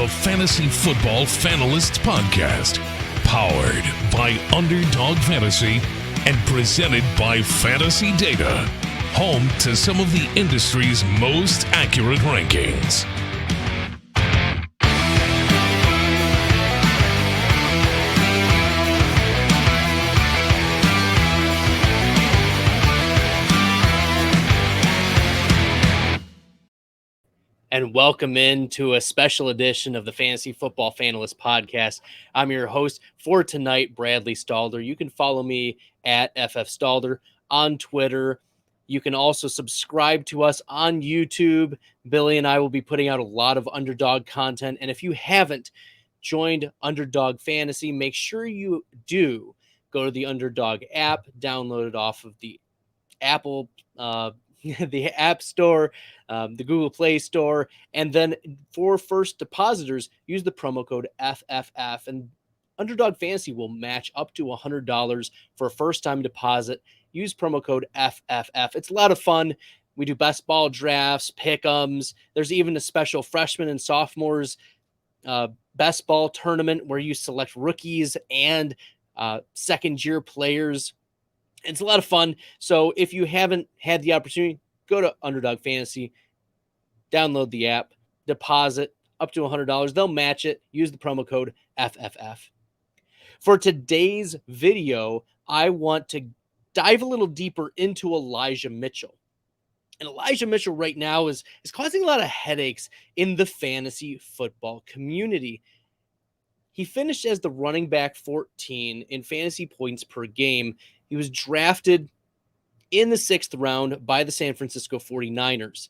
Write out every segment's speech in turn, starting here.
the Fantasy Football Fanalists Podcast, powered by Underdog Fantasy and presented by Fantasy Data, home to some of the industry's most accurate rankings. And welcome into a special edition of the Fantasy Football Fanalist Podcast. I'm your host for tonight, Bradley Stalder. You can follow me at FF Stalder on Twitter. You can also subscribe to us on YouTube. Billy and I will be putting out a lot of Underdog content. And if you haven't joined Underdog Fantasy, make sure you do go to the Underdog app, download it off of the Apple the App Store, the Google Play Store, and then for first depositors, use the promo code FFF, and Underdog Fantasy will match up to $100 for a first-time deposit. Use promo code FFF. It's a lot of fun. We do best ball drafts, pick-ems. There's even a special freshman and sophomores best ball tournament where you select rookies and second-year players. It's a lot of fun. So if you haven't had the opportunity, go to Underdog Fantasy, download the app, deposit up to $100. They'll match it. Use the promo code FFF. For today's video, I want to dive a little deeper into Elijah Mitchell. And Elijah Mitchell right now is causing a lot of headaches in the fantasy football community. He finished as the running back 14 in fantasy points per game. He was drafted in the 6th round by the San Francisco 49ers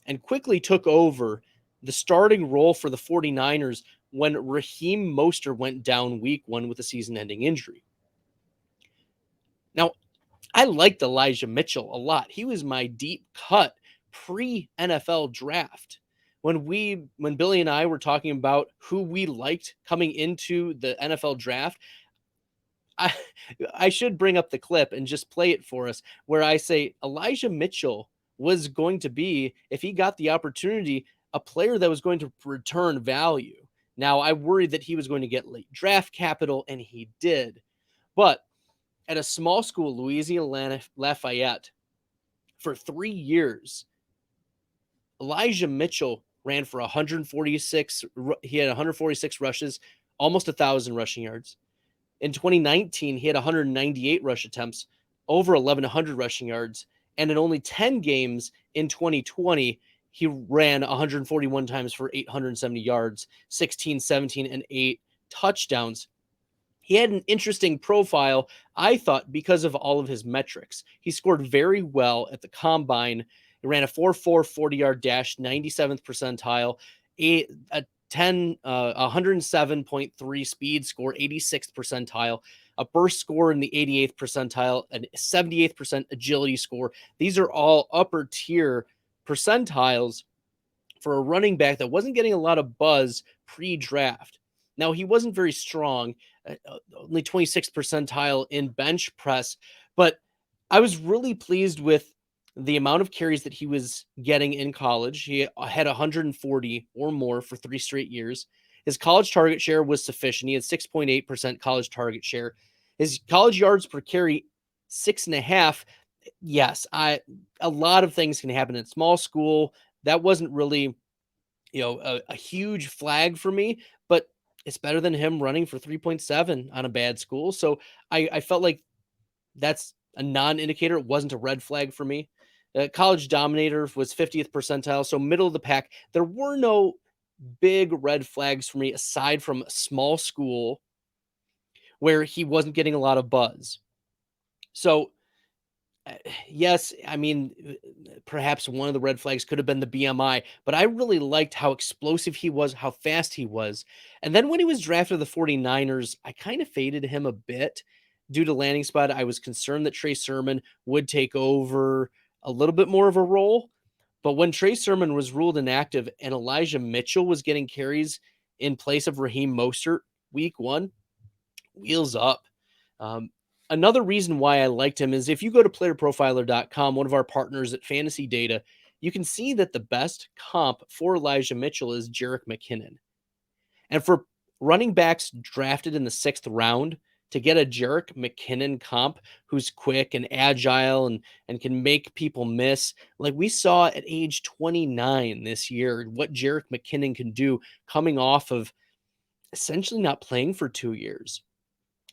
and quickly took over the starting role for the 49ers when Raheem Mostert went down week 1 with a season-ending injury. Now, I liked Elijah Mitchell a lot. He was my deep cut pre-NFL draft. When Billy and I were talking about who we liked coming into the NFL draft, I should bring up the clip and just play it for us, where I say Elijah Mitchell was going to be, if he got the opportunity, a player that was going to return value. Now, I worried that he was going to get late draft capital, and he did. But at a small school, Louisiana Lafayette, for 3 years, Elijah Mitchell ran for 146. He had 146 rushes, almost 1,000 rushing yards. In 2019, he had 198 rush attempts, over 1,100 rushing yards. And in only 10 games in 2020, he ran 141 times for 870 yards, 16, 17, and 8 touchdowns. He had an interesting profile, I thought, because of all of his metrics. He scored very well at the combine. He ran a 4.4 40-yard dash, 97th percentile, a 107.3 speed score, 86th percentile, a burst score in the 88th percentile, a 78th agility score. These are all upper tier percentiles for a running back that wasn't getting a lot of buzz pre-draft. Now, he wasn't very strong, only 26th percentile in bench press, but I was really pleased with the amount of carries that he was getting in college. He had 140 or more for 3 straight years. His college target share was sufficient. He had 6.8% college target share. His college yards per carry, 6.5. Yes, a lot of things can happen in small school. That wasn't really, a huge flag for me, but it's better than him running for 3.7 on a bad school. So I felt like that's a non-indicator. It wasn't a red flag for me. College dominator was 50th percentile, so middle of the pack. There were no big red flags for me aside from a small school where he wasn't getting a lot of buzz. So, yes, I mean, perhaps one of the red flags could have been the BMI, but I really liked how explosive he was, how fast he was. And then when he was drafted to the 49ers, I kind of faded him a bit due to landing spot. I was concerned that Trey Sermon would take over a little bit more of a role. But when Trey Sermon was ruled inactive and Elijah Mitchell was getting carries in place of Raheem Mostert week 1, wheels up. Another reason why I liked him is if you go to playerprofiler.com, one of our partners at Fantasy Data, you can see that the best comp for Elijah Mitchell is Jerick McKinnon. And for running backs drafted in the 6th round to get a Jerick McKinnon comp who's quick and agile and can make people miss, like we saw at age 29 this year, what Jerick McKinnon can do coming off of essentially not playing for 2 years.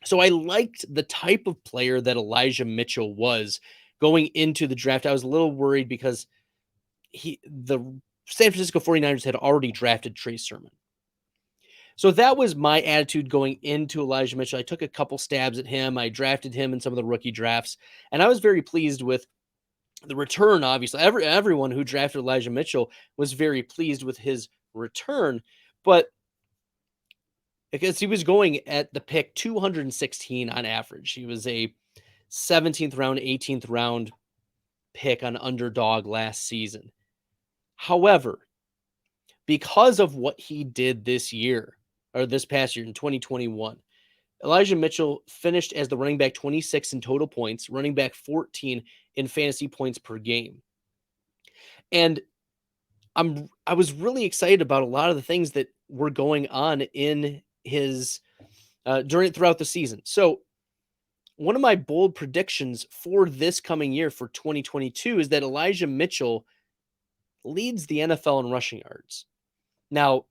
So I liked the type of player that Elijah Mitchell was going into the draft. I was a little worried because the San Francisco 49ers had already drafted Trey Sermon. So that was my attitude going into Elijah Mitchell. I took a couple stabs at him. I drafted him in some of the rookie drafts, and I was very pleased with the return. Obviously, everyone who drafted Elijah Mitchell was very pleased with his return, but because he was going at the pick 216 on average. He was a 17th round, 18th round pick on Underdog last season. However, because of what he did this year, or this past year in 2021, Elijah Mitchell finished as the running back 26 in total points, running back 14 in fantasy points per game. And I was really excited about a lot of the things that were going on in his throughout the season. So one of my bold predictions for this coming year for 2022 is that Elijah Mitchell leads the NFL in rushing yards. Now,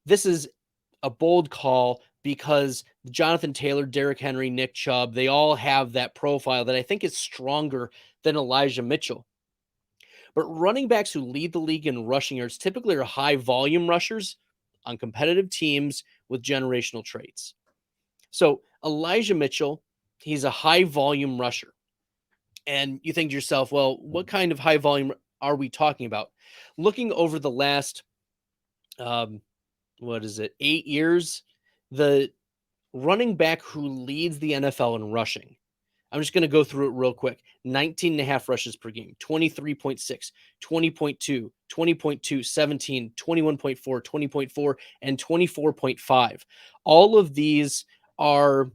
this is a bold call because Jonathan Taylor, Derrick Henry, Nick Chubb, they all have that profile that I think is stronger than Elijah Mitchell. But running backs who lead the league in rushing yards typically are high volume rushers on competitive teams with generational traits. So Elijah Mitchell, he's a high volume rusher. And you think to yourself, well, what kind of high volume are we talking about? Looking over the last, 8 years, the running back who leads the NFL in rushing, I'm just going to go through it real quick. 19 and a half rushes per game, 23.6, 20.2, 20.2, 17, 21.4, 20.4, and 24.5. All of these are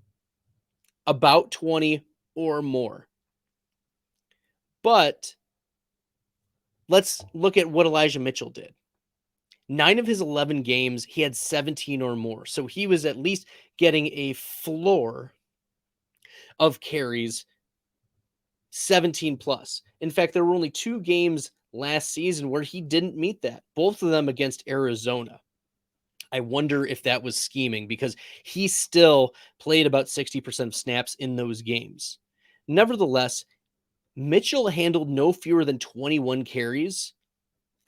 about 20 or more. But let's look at what Elijah Mitchell did. 9 of his 11 games, he had 17 or more. So he was at least getting a floor of carries 17 plus. In fact, there were only 2 games last season where he didn't meet that, both of them against Arizona. I wonder if that was scheming because he still played about 60% of snaps in those games. Nevertheless, Mitchell handled no fewer than 21 carries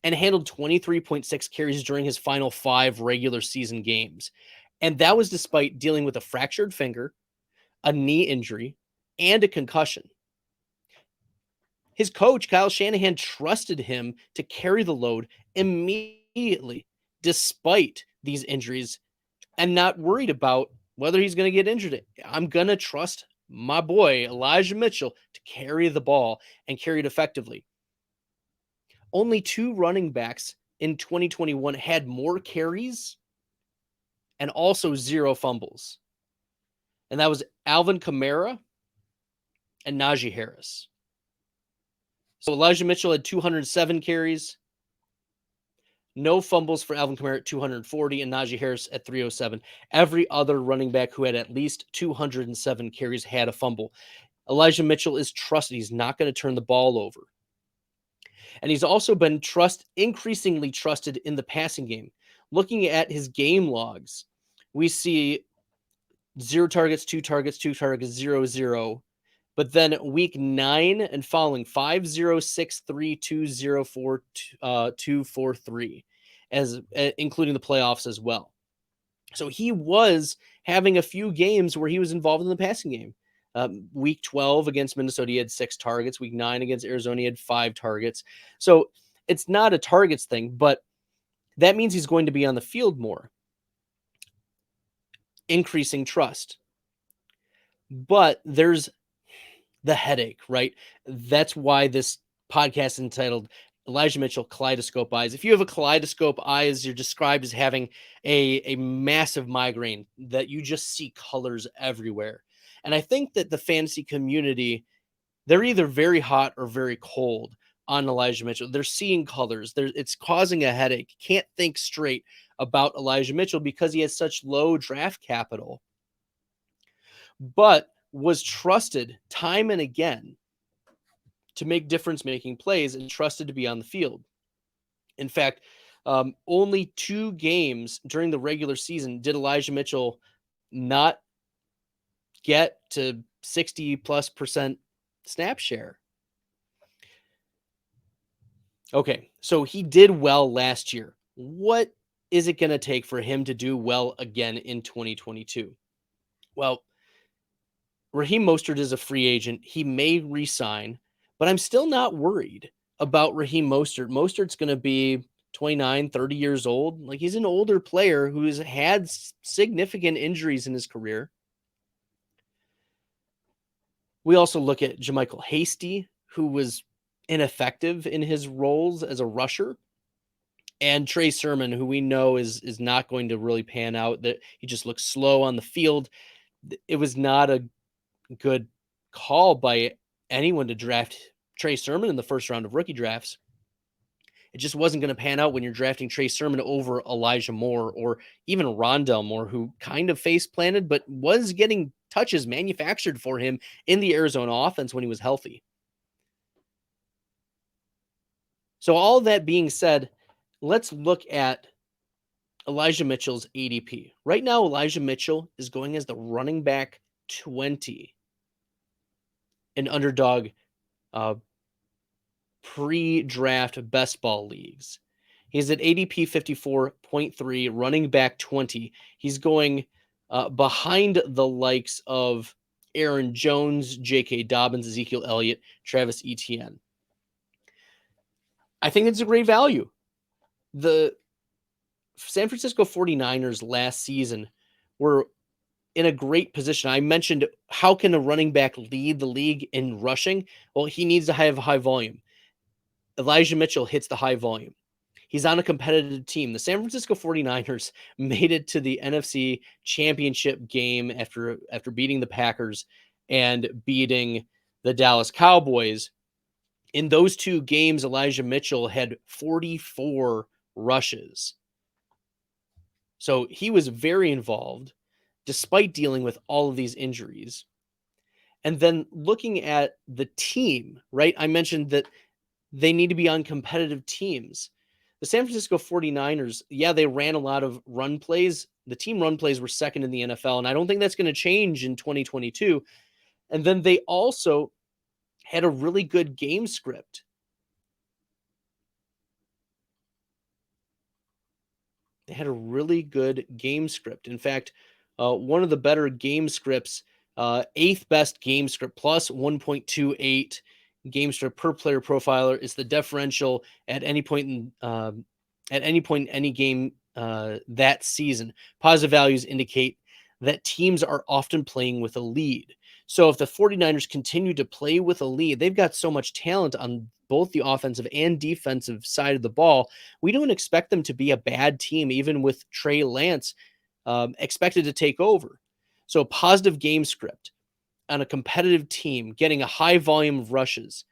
and handled 23.6 carries during his final 5 regular season games. And that was despite dealing with a fractured finger, a knee injury, and a concussion. His coach, Kyle Shanahan, trusted him to carry the load immediately, despite these injuries, and not worried about whether he's going to get injured. I'm going to trust my boy, Elijah Mitchell, to carry the ball and carry it effectively. Only 2 running backs in 2021 had more carries and also 0 fumbles. And that was Alvin Kamara and Najee Harris. So Elijah Mitchell had 207 carries, no fumbles for Alvin Kamara at 240, and Najee Harris at 307. Every other running back who had at least 207 carries had a fumble. Elijah Mitchell is trusted. He's not going to turn the ball over. And he's also been increasingly trusted in the passing game. Looking at his game logs, we see 0 targets, 2 targets, 2 targets, 0, 0. But then week 9 and following 5, 0, 6, 3, 2, 0, 4, 2, 4, 3, including the playoffs as well. So he was having a few games where he was involved in the passing game. Week 12 against Minnesota, he had 6 targets. Week 9 against Arizona, he had 5 targets. So it's not a targets thing, but that means he's going to be on the field more, increasing trust. But there's the headache, right? That's why this podcast is entitled Elijah Mitchell, Kaleidoscope Eyes. If you have a kaleidoscope eyes, you're described as having a massive migraine that you just see colors everywhere. And I think that the fantasy community, they're either very hot or very cold on Elijah Mitchell. They're seeing colors. It's causing a headache. Can't think straight about Elijah Mitchell because he has such low draft capital, but was trusted time and again to make difference-making plays and trusted to be on the field. In fact, only 2 games during the regular season did Elijah Mitchell not get to 60+% snap share. Okay, so he did well last year. What is it going to take for him to do well again in 2022? Well, Raheem Mostert is a free agent. He may resign, but I'm still not worried about Raheem Mostert. Mostert's going to be 29, 30 years old. Like, he's an older player who has had significant injuries in his career. We also look at JaMychal Hasty, who was ineffective in his roles as a rusher, and Trey Sermon, who we know is not going to really pan out. That he just looks slow on the field. It was not a good call by anyone to draft Trey Sermon in the first round of rookie drafts. It just wasn't going to pan out when you're drafting Trey Sermon over Elijah Moore or even Rondell Moore, who kind of face planted, but was getting touches manufactured for him in the Arizona offense when he was healthy. So all that being said, let's look at Elijah Mitchell's ADP. Right now, Elijah Mitchell is going as the running back 20 in Underdog pre-draft best ball leagues. He's at ADP 54.3, running back 20. He's going behind the likes of Aaron Jones, J.K. Dobbins, Ezekiel Elliott, Travis Etienne. I think it's a great value. The San Francisco 49ers last season were in a great position. I mentioned, how can a running back lead the league in rushing? Well, he needs to have high volume. Elijah Mitchell hits the high volume. He's on a competitive team. The San Francisco 49ers made it to the NFC Championship game after beating the Packers and beating the Dallas Cowboys. In those 2 games, Elijah Mitchell had 44 rushes. So he was very involved despite dealing with all of these injuries. And then looking at the team, right? I mentioned that they need to be on competitive teams. The San Francisco 49ers, yeah, they ran a lot of run plays. The team run plays were second in the NFL, and I don't think that's going to change in 2022. And then they also had a really good game script. They had a really good game script. In fact, one of the better game scripts, 8th best game script, plus 1.28 game script per player profiler, is the differential at any point in any game that season. Positive values indicate that teams are often playing with a lead. So if the 49ers continue to play with a lead, they've got so much talent on both the offensive and defensive side of the ball. We don't expect them to be a bad team, even with Trey Lance expected to take over. So positive game script on a competitive team, getting a high volume of rushes.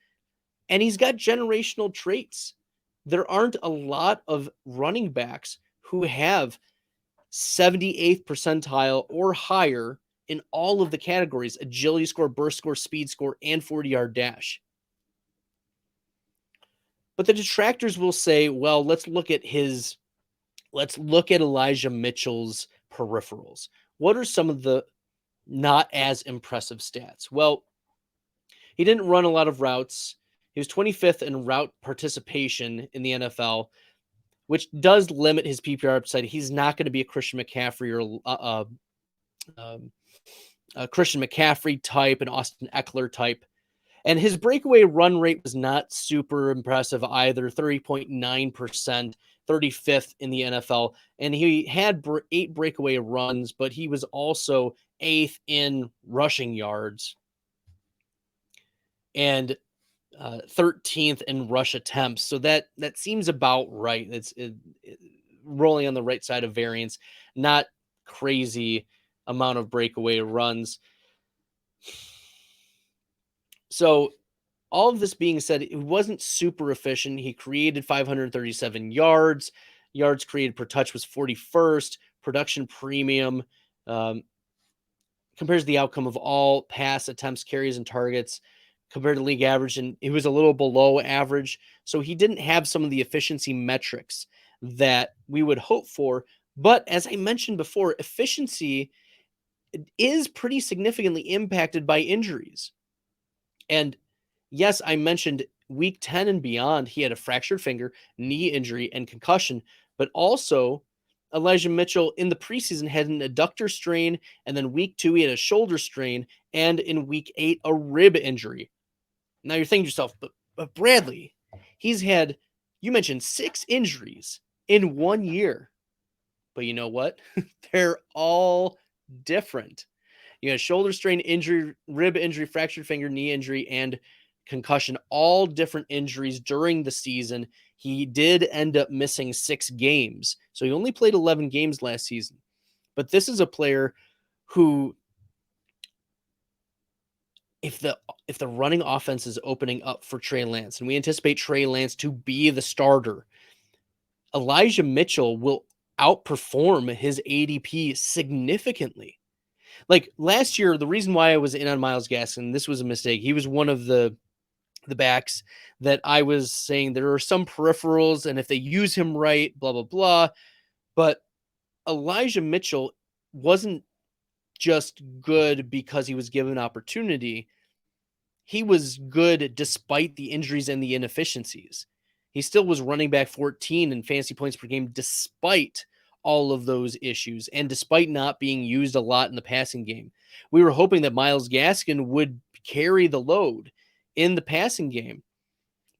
And he's got generational traits. There aren't a lot of running backs who have 78th percentile or higher in all of the categories: agility score, burst score, speed score, and 40-yard dash. But the detractors will say, well, let's look at Elijah Mitchell's peripherals. What are some of the not as impressive stats? Well, he didn't run a lot of routes. He was 25th in route participation in the NFL, which does limit his PPR upside. He's not going to be a Christian McCaffrey or a Christian McCaffrey type, an Austin Eckler type. And his breakaway run rate was not super impressive either, 30.9%, 35th in the NFL. And he had 8 breakaway runs, but he was also 8th in rushing yards and 13th in rush attempts. So that seems about right. It's rolling on the right side of variance, not crazy amount of breakaway runs. So all of this being said, it wasn't super efficient. He created 537 yards. Yards created per touch was 41st. Production premium compares the outcome of all pass attempts, carries, and targets compared to league average, and he was a little below average. So he didn't have some of the efficiency metrics that we would hope for. But as I mentioned before, efficiency is pretty significantly impacted by injuries. And yes, I mentioned week 10 and beyond, he had a fractured finger, knee injury, and concussion, but also Elijah Mitchell in the preseason had an adductor strain, and then week 2, he had a shoulder strain, and in week 8, a rib injury. Now you're thinking to yourself, but Bradley, he's had, you mentioned 6 injuries in 1 year. But you know what? They're all different. You got shoulder strain, injury, rib injury, fractured finger, knee injury, and concussion, all different injuries during the season. He did end up missing 6 games. So he only played 11 games last season. But this is a player who, if the running offense is opening up for Trey Lance, and we anticipate Trey Lance to be the starter, Elijah Mitchell will outperform his ADP significantly. Like last year, the reason why I was in on Myles Gaskin, this was a mistake. He was one of the backs that I was saying there are some peripherals, and if they use him right, blah blah blah. But Elijah Mitchell wasn't just good because he was given opportunity. He was good despite the injuries and the inefficiencies. He still was running back 14 in fantasy points per game despite all of those issues and despite not being used a lot in the passing game. We were hoping that Myles Gaskin would carry the load in the passing game,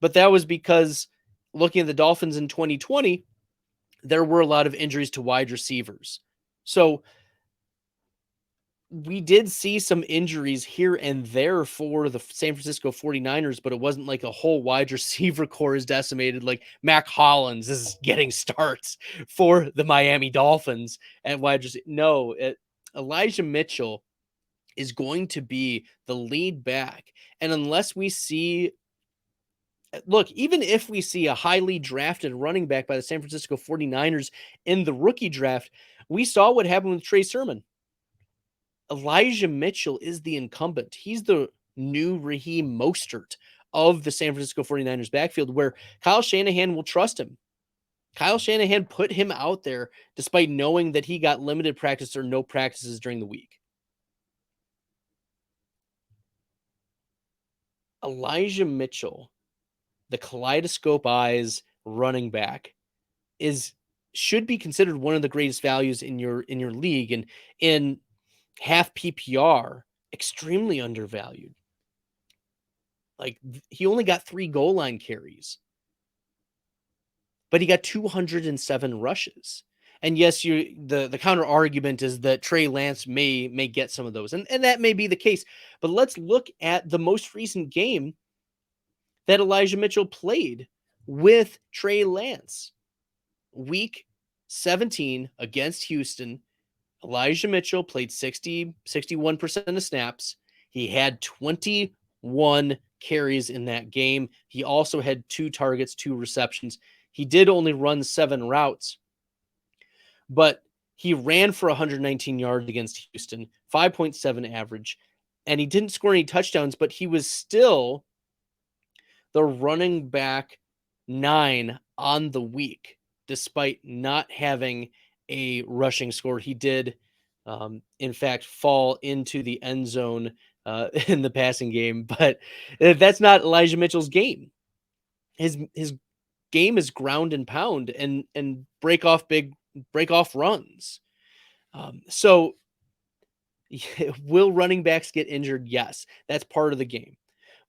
but that was because looking at the Dolphins in 2020, there were a lot of injuries to wide receivers. So we did see some injuries here and there for the San Francisco 49ers, but it wasn't like a whole wide receiver core is decimated. Like Mac Hollins is getting starts for the Miami Dolphins at wide receiver. No, Elijah Mitchell is going to be the lead back. And unless we see, look, even if we see a highly drafted running back by the San Francisco 49ers in the rookie draft, we saw what happened with Trey Sermon. Elijah Mitchell is the incumbent. He's the new Raheem Mostert of the San Francisco 49ers backfield, where Kyle Shanahan will trust him. Kyle Shanahan put him out there despite knowing that he got limited practice or no practices during the week. Elijah Mitchell, the Kaleidoscope eyes running back, should be considered one of the greatest values in your league, and in half PPR, extremely undervalued. Like he only got 3 goal line carries, but he got 207 rushes. And yes, the counter argument is that Trey Lance may get some of those, and that may be the case. But let's look at the most recent game that Elijah Mitchell played with Trey Lance. Week 17 against Houston, Elijah Mitchell played 61% of snaps. He had 21 carries in that game. He also had 2 targets, 2 receptions. He did only run 7 routes, but he ran for 119 yards against Houston, 5.7 average, and he didn't score any touchdowns, but he was still the running back 9 on the week, despite not having a rushing score. He did, in fact, fall into the end zone in the passing game, but that's not Elijah Mitchell's game. His game is ground and pound and break off runs. So will running backs get injured? Yes, that's part of the game.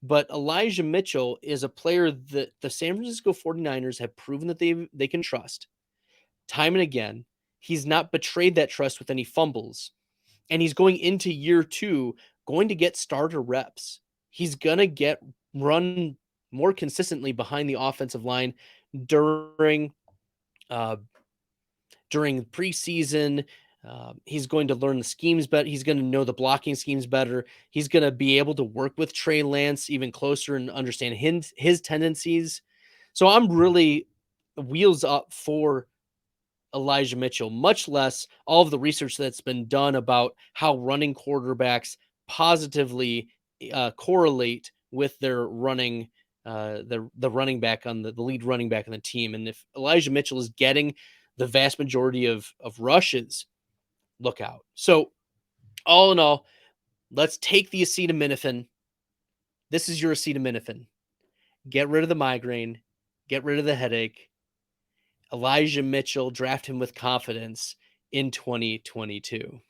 But Elijah Mitchell is a player that the San Francisco 49ers have proven that they can trust time and again. He's not betrayed that trust with any fumbles. And he's going into year 2, going to get starter reps. He's going to run more consistently behind the offensive line during preseason, He's going to learn the schemes better. He's going to know the blocking schemes better. He's going to be able to work with Trey Lance even closer and understand his tendencies. So I'm really wheels up for Elijah Mitchell, much less all of the research that's been done about how running quarterbacks positively correlate with their running, the running back on the lead running back on the team. And if Elijah Mitchell is getting the vast majority of rushes, look out. So all in all, let's take the acetaminophen. This is your acetaminophen. Get rid of the migraine, get rid of the headache. Elijah Mitchell, draft him with confidence in 2022.